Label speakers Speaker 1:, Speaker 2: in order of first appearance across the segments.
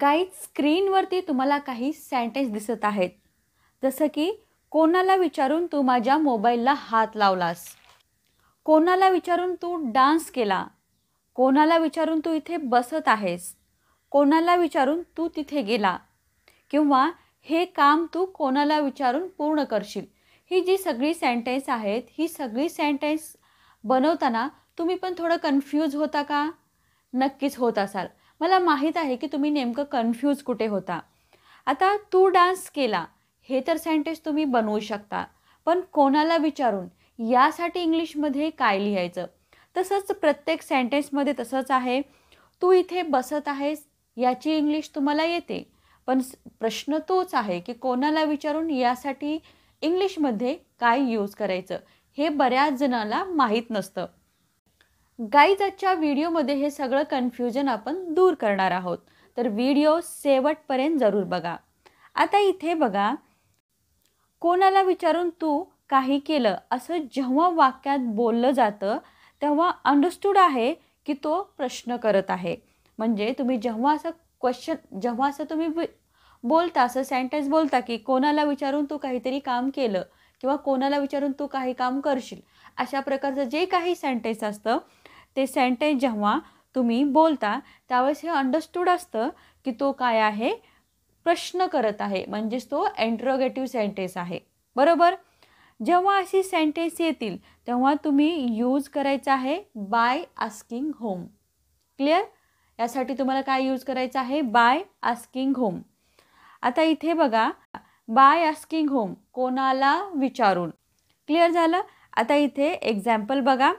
Speaker 1: Guys स्क्रीनवरती तुम्हाला काही sentence दिसत आहेत. जसं की कोणाला विचारून तू माझ्या मोबाईलला हात लावलास, कोणाला विचारून तू डान्स केला, कोणाला विचारून तू इथे बसत आहेस, कोणाला विचारून तू तिथे गेला, किंवा हे काम तू कोणाला विचारून पूर्ण करशील. ही जी सगळी सेंटेन्स आहेत, ही सगळी सेंटेन्स बनवताना तुम्ही पण थोडं कन्फ्यूज होता का? नक्कीच होत असाल. मला माहीत आहे की तुम्ही नेमकं कन्फ्यूज कुठे होता. आता तू डान्स केला हे तर सेंटेन्स तुम्ही बनवू शकता, पण कोणाला विचारून यासाठी इंग्लिशमध्ये काय लिहायचं? तसंच प्रत्येक सेंटेन्समध्ये तसंच आहे. तू इथे बसत आहेस याची इंग्लिश तुम्हाला येते, पण प्रश्न तोच आहे की कोणाला विचारून यासाठी इंग्लिशमध्ये काय यूज करायचं हे बऱ्याच जणांना माहीत नसतं. गाईज आजच्या व्हिडिओमध्ये हे सगळं कन्फ्युजन आपण दूर करणार आहोत, तर व्हिडिओ शेवटपर्यंत जरूर बघा. आता इथे बघा, कोणाला विचारून तू काही केलं असं जेव्हा वाक्यात बोललं जातं तेव्हा अंडरस्टूड आहे की तो प्रश्न करत आहे. म्हणजे तुम्ही जेव्हा असं जेव्हा असं तुम्ही बोलता, असं सेंटेन्स बोलता की कोणाला विचारून तू काहीतरी काम केलं किंवा कोणाला विचारून तू काही काम करशील, अशा प्रकारचं जे काही सेंटेन्स असतं ते सेंटेन्स जेव्हा तुम्ही बोलता त्यावेळेस हे अंडरस्टूड असतं की तो काय आहे, प्रश्न करत आहे. म्हणजेच तो इंट्रोगेटिव्ह सेंटेन्स आहे. बरोबर. जेव्हा अशी सेंटेन्स येतील तेव्हा तुम्ही यूज करायचं आहे बाय आस्किंग होम. क्लिअर? यासाठी तुम्हाला काय यूज करायचं आहे? By asking home. आता इथे बघा, बाय आस्किंग होम, कोणाला विचारून. क्लिअर झालं? आता इथे एक्झाम्पल बघा,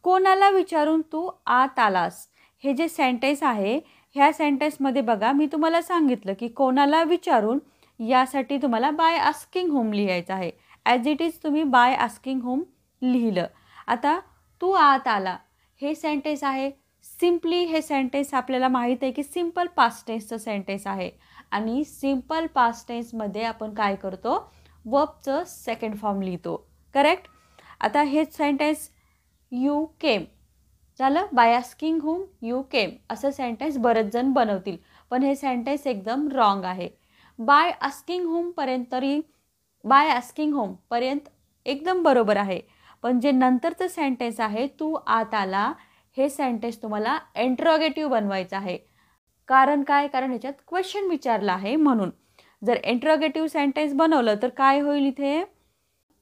Speaker 1: कोणाला विचारून तू आत आलास. हे जे सेंटेन्स आहे ह्या सेंटेन्समध्ये बघा, मी तुम्हाला सांगितलं की कोणाला विचारून यासाठी तुम्हाला बाय आस्किंग होम लिहायचं आहे. ॲज इट इज तुम्ही बाय आस्किंग होम लिहिलं. आता तू आत आला हे सेंटेन्स आहे. सिम्पली हे सेंटेन्स आपल्याला माहीत आहे की सिम्पल पास्ट टेन्सचं सेंटेन्स आहे आणि सिम्पल पास्ट टेन्समध्ये आपण काय करतो, वर्बचं सेकंड फॉर्म लिहितो. करेक्ट? आता हे सेंटेन्स यू केम झालं. Bye asking home you came असं सेंटेन्स बरेच जण बनवतील, पण हे सेंटेन्स एकदम रॉंग आहे. बाय आस्किंग होमपर्यंत एकदम बरोबर आहे, पण जे नंतरचं सेंटेन्स आहे तू आत आला हे सेंटेन्स तुम्हाला इंट्रोगेटिव्ह बनवायचं आहे. कारण काय? कारण ह्याच्यात क्वेश्चन विचारला आहे म्हणून. जर इंट्रोगेटिव्ह सेंटेन्स बनवलं तर काय होईल इथे?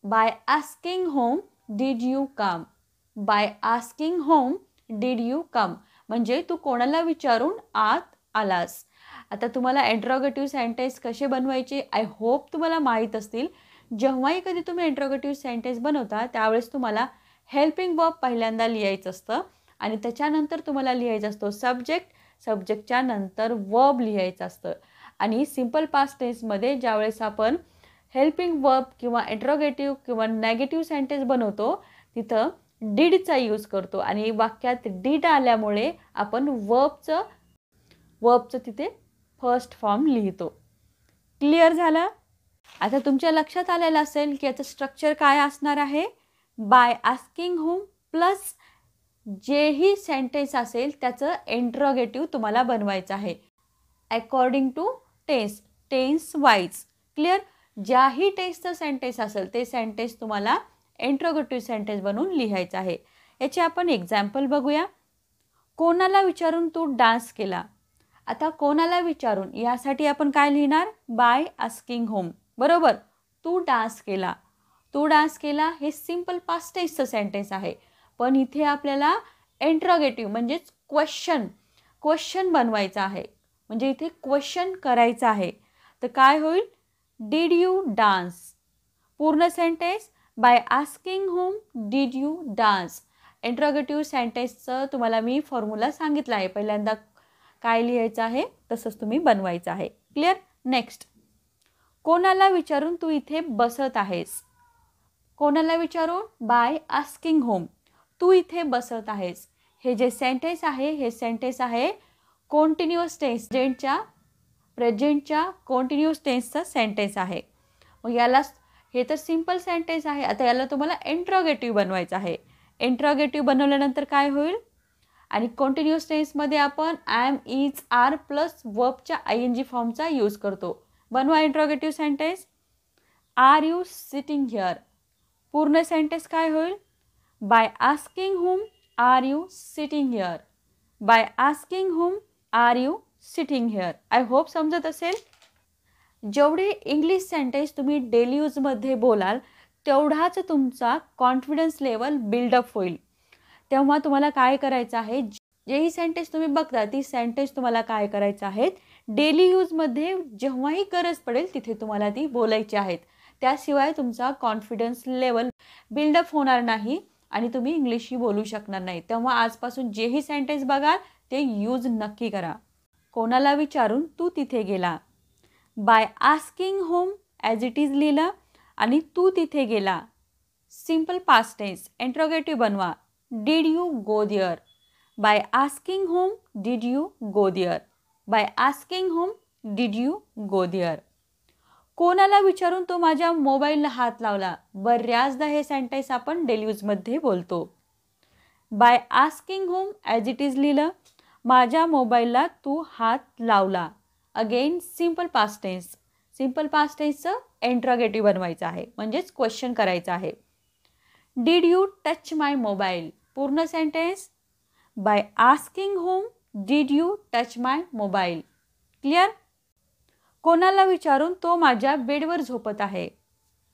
Speaker 1: Bye asking home did you come. Bye asking home did you come म्हणजे तू कोणाला विचारून आत आलास. आता तुम्हाला इंट्रोगेटिव्ह सेंटेन्स कसे बनवायचे आय होप तुम्हाला माहीत असतील. जेव्हाही कधी तुम्ही इंट्रोगेटिव्ह सेंटेन्स बनवता त्यावेळेस तुम्हाला हेल्पिंग वर्ब पहिल्यांदा लिहायचं असतं आणि त्याच्यानंतर तुम्हाला लिहायचं असतो सब्जेक्ट. सब्जेक्टच्या नंतर वर्ब लिहायचं असतं. आणि सिम्पल पास्ट टेन्समध्ये ज्यावेळेस आपण हेल्पिंग वर्ब किंवा इंट्रोगेटिव्ह किंवा नेगेटिव्ह सेंटेन्स बनवतो तिथं डीडचा यूज करतो आणि वाक्यात डीड आल्यामुळे आपण वर्बचं तिथे फर्स्ट फॉर्म लिहितो. क्लिअर झालं? आता तुमच्या लक्षात आलेलं असेल की याचं स्ट्रक्चर काय असणार आहे. बाय आस्किंग होम प्लस जेही सेंटेन्स असेल त्याचं इंट्रोगेटिव्ह तुम्हाला बनवायचं आहे according to tense wise. Clear? ज्याही टेन्सचं सेंटेन्स असेल ते सेंटेन्स तुम्हाला इंट्रोगेटिव्ह सेंटेन्स बनवून लिहायचं आहे. याचे आपण एक्झाम्पल बघूया. कोणाला विचारून तू डान्स केला. आता कोणाला विचारून यासाठी आपण काय लिहिणार? Bye asking home. बरोबर. तू डान्स केला. तू डान्स केला हे सिम्पल पास्ट टेन्सचं सेंटेन्स आहे, पण इथे आपल्याला इंट्रोगेटिव्ह म्हणजेच क्वेश्चन बनवायचं आहे. म्हणजे इथे क्वेश्चन करायचं आहे. तर काय होईल? Did you dance. पूर्ण sentence by asking home did you dance. Interrogative सेंटेन्सचं तुम्हाला मी फॉर्म्युला सांगितला आहे. पहिल्यांदा काय लिहायचं आहे तसंच तुम्ही बनवायचं आहे. क्लिअर? नेक्स्ट, कोणाला विचारून तू इथे बसत आहेस. कोणाला विचारून? Bye asking home. तू इथे बसत आहेस हे जे सेंटेन्स आहे हे सेंटेन्स आहे कॉन्टिन्युअस टेन्स. प्रेझेंटच्या कॉन्टिन्युअस टेन्सचा सेंटेन्स आहे. मग याला हे तर सिम्पल सेंटेन्स आहे. आता याला तुम्हाला इंट्रोगेटिव्ह बनवायचं आहे. इंट्रोगेटिव्ह बनवल्यानंतर काय होईल? आणि कंटिन्युअस टेन्समध्ये आपण एम, इज, आर प्लस वर्बच्या ING फॉर्मचा यूज करतो. बनवा interrogative sentence. Are you sitting here. पूर्ण सेंटेन्स काय होईल? By asking whom are you sitting here. By asking whom are you sitting here. I hope समजत असेल. जेवढे इंग्लिश सेंटेन्स तुम्ही डेली यूजमध्ये बोलाल तेवढाच तुमचा कॉन्फिडन्स लेवल बिल्डअप होईल. तेव्हा तुम्हाला काय करायचं आहे, जेही सेंटेन्स तुम्ही बघता ती सेंटेन्स तुम्हाला काय करायचं आहेत, डेली यूजमध्ये जेव्हाही गरज पडेल तिथे तुम्हाला ती बोलायची आहेत. त्याशिवाय तुमचा कॉन्फिडन्स लेवल बिल्डअप होणार नाही आणि तुम्ही इंग्लिशही बोलू शकणार नाही. तेव्हा आजपासून जेही सेंटेन्स बघाल ते यूज नक्की करा. कोणाला विचारून तू तिथे गेला. By asking home as it is लिहिलं आणि तू तिथे गेला. सिम्पल पास्ट टेन्स इंट्रोगेटिव्ह बनवा. Did you go there. By asking home did you go there. By asking home did you go there. कोणाला विचारून तो माझ्या मोबाईलला हात लावला. बऱ्याचदा हे सेंटेन्स आपण डेली यूजमध्ये बोलतो. By asking home as it is लिहिलं, माझ्या मोबाईलला तू हात लावला. Again simple past tense. Simple past टेन्सचं इंट्रोगेटिव्ह बनवायचं आहे, म्हणजेच क्वेश्चन करायचं आहे. Did you touch my mobile. पूर्ण sentence. By asking home did you touch my mobile. Clear. कोणाला विचारून तो माझ्या बेडवर झोपत आहे.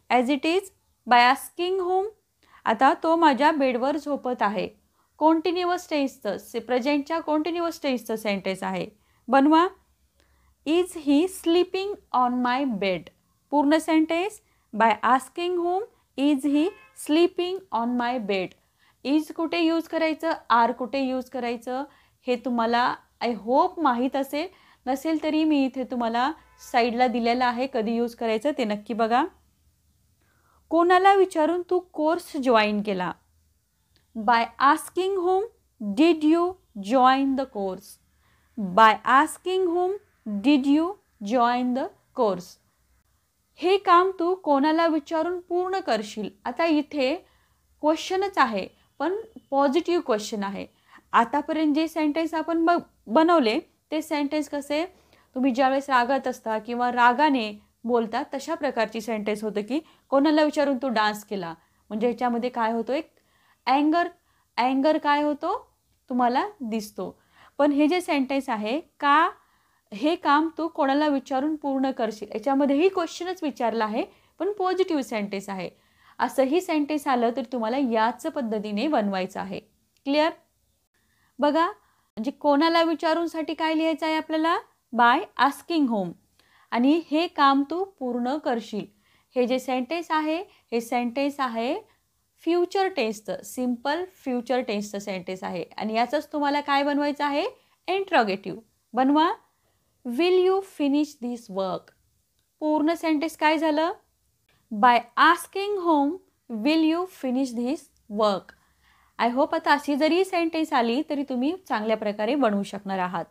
Speaker 1: As it is by asking home. आता तो माझ्या बेडवर झोपत आहे. कंटिन्युअस टेन्सचं प्रेझेंटच्या कंटिन्युअस टेन्सचं सेंटेन्स आहे. बनवा. Is he sleeping on my bed. पूर्ण sentence. By asking home is he sleeping on my bed. Is कुठे यूज करायचं, आर कुठे यूज करायचं हे तुम्हाला आय होप माहीत असेल. नसेल तरी मी इथे तुम्हाला साईडला दिलेलं आहे कधी यूज करायचं ते नक्की बघा. कोणाला विचारून तू कोर्स जॉईन केला. Bye asking home did you join the course. Bye asking home did you join the course. हे काम तू कोणाला विचारून पूर्ण करशील. आता इथे क्वेश्चनच आहे पण पॉझिटिव्ह क्वेश्चन आहे. आतापर्यंत जे सेंटेन्स आपण बनवले ते सेंटेन्स कसे, तुम्ही ज्यावेळेस रागात असता किंवा रागाने बोलता तशा प्रकारची सेंटेन्स होतं की कोणाला विचारून तू डान्स केला. म्हणजे ह्याच्यामध्ये काय होतं, एक अँगर काय होतो तुम्हाला दिसतो. पण हे जे सेंटेन्स आहे का हे काम तू कोणाला विचारून पूर्ण करशील, याच्यामध्येही क्वेश्चनच विचारला आहे पण पॉझिटिव्ह सेंटेन्स आहे. असंही सेंटेन्स आलं तर तुम्हाला याच पद्धतीने बनवायचं आहे. क्लिअर. बघा, म्हणजे कोणाला विचारूनसाठी काय लिहायचं आहे आपल्याला. बाय आस्किंग होम आणि हे काम तू पूर्ण करशील. हे जे सेंटेन्स आहे हे सेंटेन्स आहे फ्युचर टेन्सचं, सिम्पल फ्युचर टेन्सचं सेंटेन्स आहे आणि याचंच तुम्हाला काय बनवायचं आहे, इंट्रोगेटिव्ह. बनवा. Will you finish this work. पूर्ण सेंटेन्स काय झालं. Bye asking home will you finish this work. I hope आता अशी जरी सेंटेन्स आली तरी तुम्ही चांगल्या प्रकारे बनवू शकणार आहात.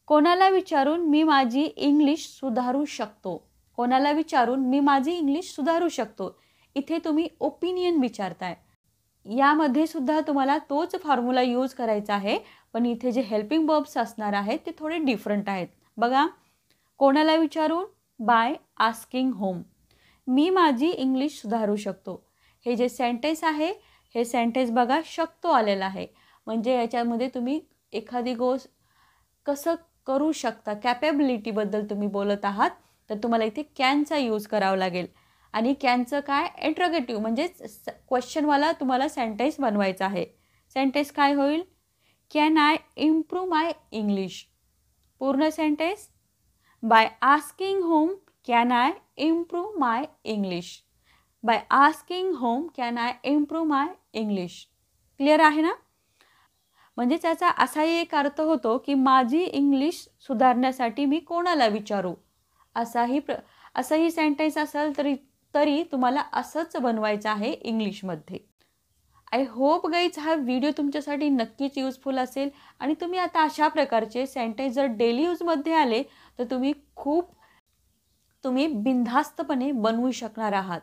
Speaker 1: कोणाला विचारून मी माझी इंग्लिश सुधारू शकतो. कोणाला विचारून मी माझी इंग्लिश सुधारू शकतो. इथे तुम्ही ओपिनियन विचारताय. यामध्ये सुद्धा तुम्हाला तोच फॉर्म्युला यूज करायचा आहे पण इथे जे हेल्पिंग वर्ब्स असणार आहेत ते थोडे डिफरंट आहेत. बघा, कोणाला विचारून बाय आस्किंग होम मी माझी इंग्लिश सुधारू शकतो. हे जे सेंटेन्स आहे हे सेंटेन्स बघा शकतो आलेलं आहे. म्हणजे याच्यामध्ये तुम्ही एखादी गोष्ट कसं करू शकता, कॅपेबिलिटीबद्दल तुम्ही बोलत आहात तर तुम्हाला इथे कॅनचा यूज करावा लागेल. आणि कॅनचं काय, इंट्रोगेटिव्ह म्हणजेच क्वेश्चनवाला तुम्हाला सेंटेन्स बनवायचा आहे. सेंटेन्स काय होईल, can I improve my English. पूर्ण sentence. By asking home can I improve my English. By asking home can I improve my English. Clear आहे ना. म्हणजे त्याचा असाही एक अर्थ होतो की माझी इंग्लिश सुधारण्यासाठी मी कोणाला विचारू. असंही सेंटेन्स असेल तरी तुम्हाला असंच बनवायचं आहे इंग्लिशमध्ये. आय होप गाईज हा व्हिडिओ तुमच्यासाठी नक्कीच युजफुल असेल आणि तुम्ही आता अशा प्रकारचे सेंटेन्स जर डेली यूजमध्ये आले तर तुम्ही बिनधास्तपणे बनवू शकणार आहात.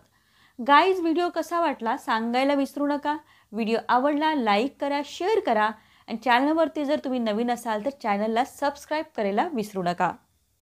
Speaker 1: गाईज व्हिडिओ कसा वाटला सांगायला विसरू नका. व्हिडिओ आवडला लाईक करा, शेअर करा आणि चॅनलवरती जर तुम्ही नवीन असाल तर चॅनलला सबस्क्राईब करायला विसरू नका.